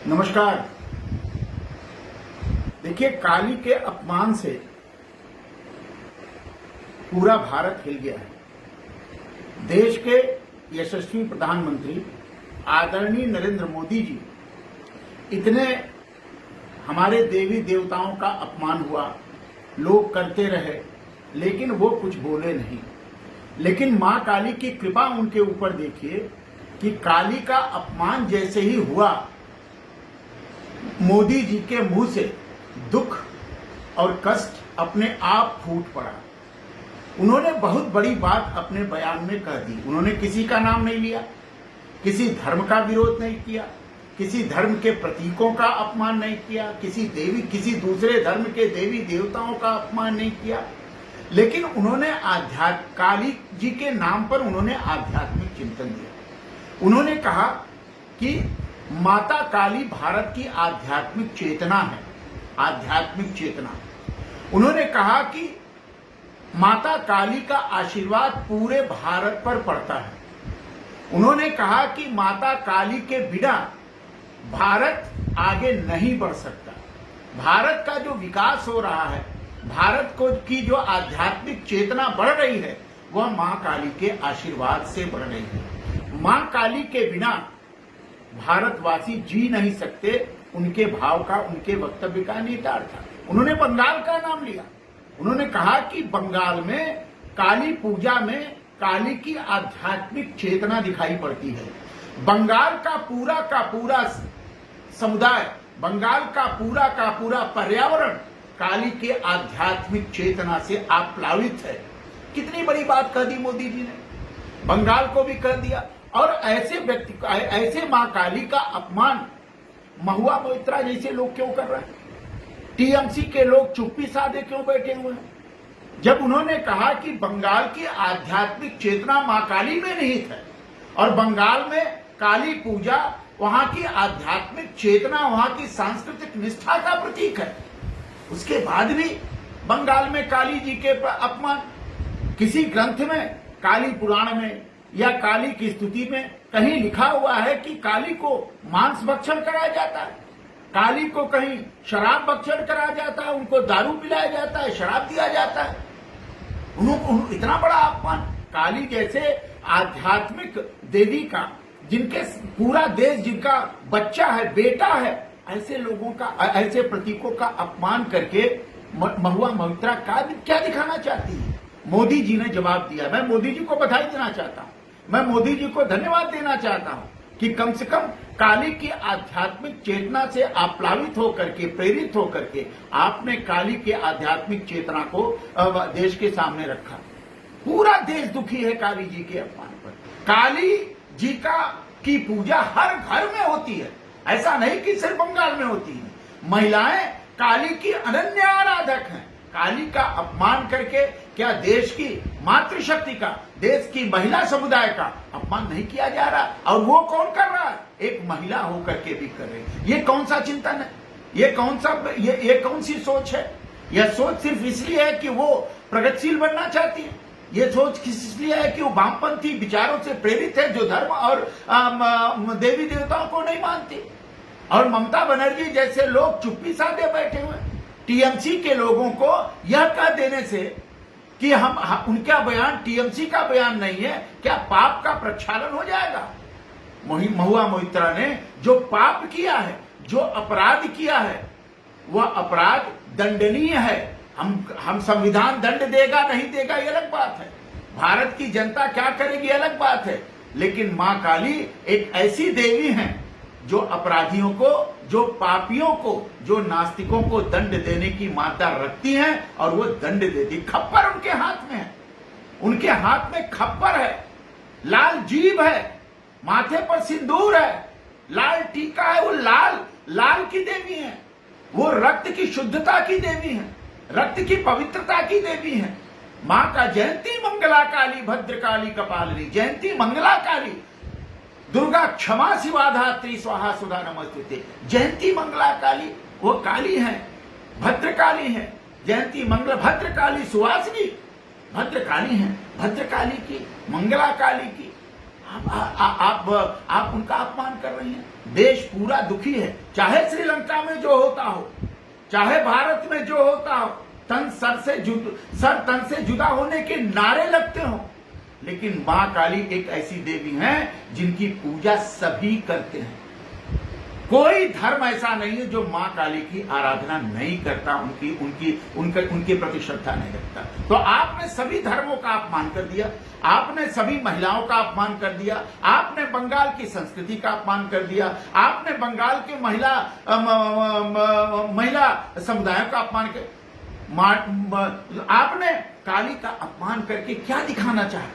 नमस्कार। देखिए, काली के अपमान से पूरा भारत हिल गया है। देश के यशस्वी प्रधानमंत्री आदरणीय नरेंद्र मोदी जी, इतने हमारे देवी देवताओं का अपमान हुआ, लोग करते रहे, लेकिन वो कुछ बोले नहीं। लेकिन मां काली की कृपा उनके ऊपर देखिए कि काली का अपमान जैसे ही हुआ, मोदी जी के मुंह से दुख और कष्ट अपने आप फूट पड़ा। उन्होंने बहुत बड़ी बात अपने बयान में कह दी। उन्होंने किसी का नाम नहीं लिया, किसी धर्म का विरोध नहीं किया, किसी धर्म के प्रतीकों का अपमान नहीं किया, किसी दूसरे धर्म के देवी देवताओं का अपमान नहीं किया, लेकिन उन्होंने काली जी के नाम पर उन्होंने आध्यात्मिक चिंतन दिया। उन्होंने कहा कि माता काली भारत की आध्यात्मिक चेतना है, आध्यात्मिक चेतना। उन्होंने कहा कि माता काली का आशीर्वाद पूरे भारत पर पड़ता है। उन्होंने कहा कि माता काली के बिना भारत आगे नहीं बढ़ सकता। भारत का जो विकास हो रहा है, भारत की जो आध्यात्मिक चेतना बढ़ रही है, वह मां काली के आशीर्वाद से बढ़ रही है। मां काली के बिना भारतवासी जी नहीं सकते। उनके भाव का, उनके वक्तव्य का निहितार्थ था। उन्होंने बंगाल का नाम लिया। उन्होंने कहा कि बंगाल में काली पूजा में काली की आध्यात्मिक चेतना दिखाई पड़ती है। बंगाल का पूरा समुदाय, बंगाल का पूरा पर्यावरण काली के आध्यात्मिक चेतना से आप्लावित है। कितनी बड़ी बात कह दी मोदी जी ने, बंगाल को भी कह दिया। और ऐसे व्यक्ति, ऐसे मां काली का अपमान महुआ मोइत्रा जैसे लोग क्यों कर रहे हैं? टीएमसी के लोग चुप्पी साधे क्यों बैठे हुए हैं? जब उन्होंने कहा कि बंगाल की आध्यात्मिक चेतना मां काली में निहित है और बंगाल में काली पूजा वहां की आध्यात्मिक चेतना, वहां की सांस्कृतिक निष्ठा का प्रतीक है, उसके बाद भी बंगाल में काली जी के अपमान। किसी ग्रंथ में, काली पुराण में या काली की स्तुति में कहीं लिखा हुआ है कि काली को मांस भक्षण कराया जाता है, काली को कहीं शराब भक्षण कराया जाता है, उनको दारू पिलाया जाता है, शराब दिया जाता है। उन्होंने इतना बड़ा अपमान, काली जैसे आध्यात्मिक देवी का, जिनके पूरा देश, जिनका बच्चा है, बेटा है, ऐसे लोगों का, ऐसे प्रतीकों का अपमान करके महुआ मोइत्रा का क्या दिखाना चाहती है? मोदी जी ने जवाब दिया। मैं मोदी जी को बधाई देना चाहता हूं, मैं मोदी जी को धन्यवाद देना चाहता हूं कि कम से कम काली की आध्यात्मिक चेतना से आप्लावित होकर के, प्रेरित होकर के आपने काली के आध्यात्मिक चेतना को देश के सामने रखा। पूरा देश दुखी है काली जी के अपमान पर। काली जी की पूजा हर घर में होती है, ऐसा नहीं कि सिर्फ बंगाल में होती है। महिलाएं काली की अनन्य आराधक हैं। काली का अपमान करके क्या देश की मातृशक्ति का, देश की महिला समुदाय का अपमान नहीं किया जा रहा? और वो कौन कर रहा है? एक महिला होकर के भी कर रही है। ये कौन सा चिंतन है? ये कौन सी सोच है? यह सोच सिर्फ इसलिए है कि वो प्रगतिशील बनना चाहती है। ये सोच इसलिए है कि वो वामपंथी विचारों से प्रेरित है, जो धर्म और देवी देवताओं को नहीं मानती। और ममता बनर्जी जैसे लोग चुप्पी साधे बैठे हुए। टीएमसी के लोगों को यह कह देने से कि उनका बयान टीएमसी का बयान नहीं है, क्या पाप का प्रक्षालन हो जाएगा? महुआ मोइत्रा ने जो पाप किया है, जो अपराध किया है, वह अपराध दंडनीय है। हम संविधान दंड देगा नहीं देगा ये अलग बात है, भारत की जनता क्या करेगी अलग बात है, लेकिन मां काली एक ऐसी देवी है जो अपराधियों को, जो पापियों को, जो नास्तिकों को दंड देने की मात्रा रखती हैं और वो दंड देती। खप्पर उनके हाथ में है, उनके हाथ में खप्पर है, लाल जीभ है, माथे पर सिंदूर है, लाल टीका है। वो लाल की देवी है, वो रक्त की शुद्धता की देवी है, रक्त की पवित्रता की देवी है। मां का जयंती मंगला काली भद्रकाली कपालिनी, जयंती मंगला काली, दुर्गा क्षमा शिवा धात्री स्वाहा सुधा नमस्ते। जयंती मंगला काली वो काली है, भद्रकाली है। जयंती मंगल भद्रकाली सुहासिनी भद्रकाली है, भद्रकाली की, मंगला काली की आप उनका अपमान कर रही हैं। देश पूरा दुखी है, चाहे श्रीलंका में जो होता हो, चाहे भारत में जो होता हो, सर तन से जुदा होने के नारे लगते हो, लेकिन मां काली एक ऐसी देवी हैं जिनकी पूजा सभी करते हैं। कोई धर्म ऐसा नहीं है जो मां काली की आराधना नहीं करता, उनके प्रति श्रद्धा नहीं रखता। तो आपने सभी धर्मों का अपमान कर दिया, आपने सभी महिलाओं का अपमान कर दिया, आपने बंगाल की संस्कृति का अपमान कर दिया, आपने बंगाल के महिला समुदायों का अपमान कर, आपने काली का अपमान करके क्या दिखाना चाहा,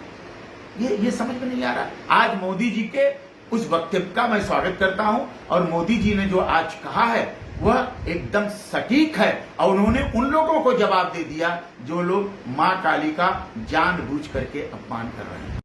ये समझ में नहीं आ रहा। आज मोदी जी के उस वक्तव्य का मैं स्वागत करता हूं, और मोदी जी ने जो आज कहा है वह एकदम सटीक है, और उन्होंने उन लोगों को जवाब दे दिया जो लोग मां काली का जानबूझ करके अपमान कर रहे हैं।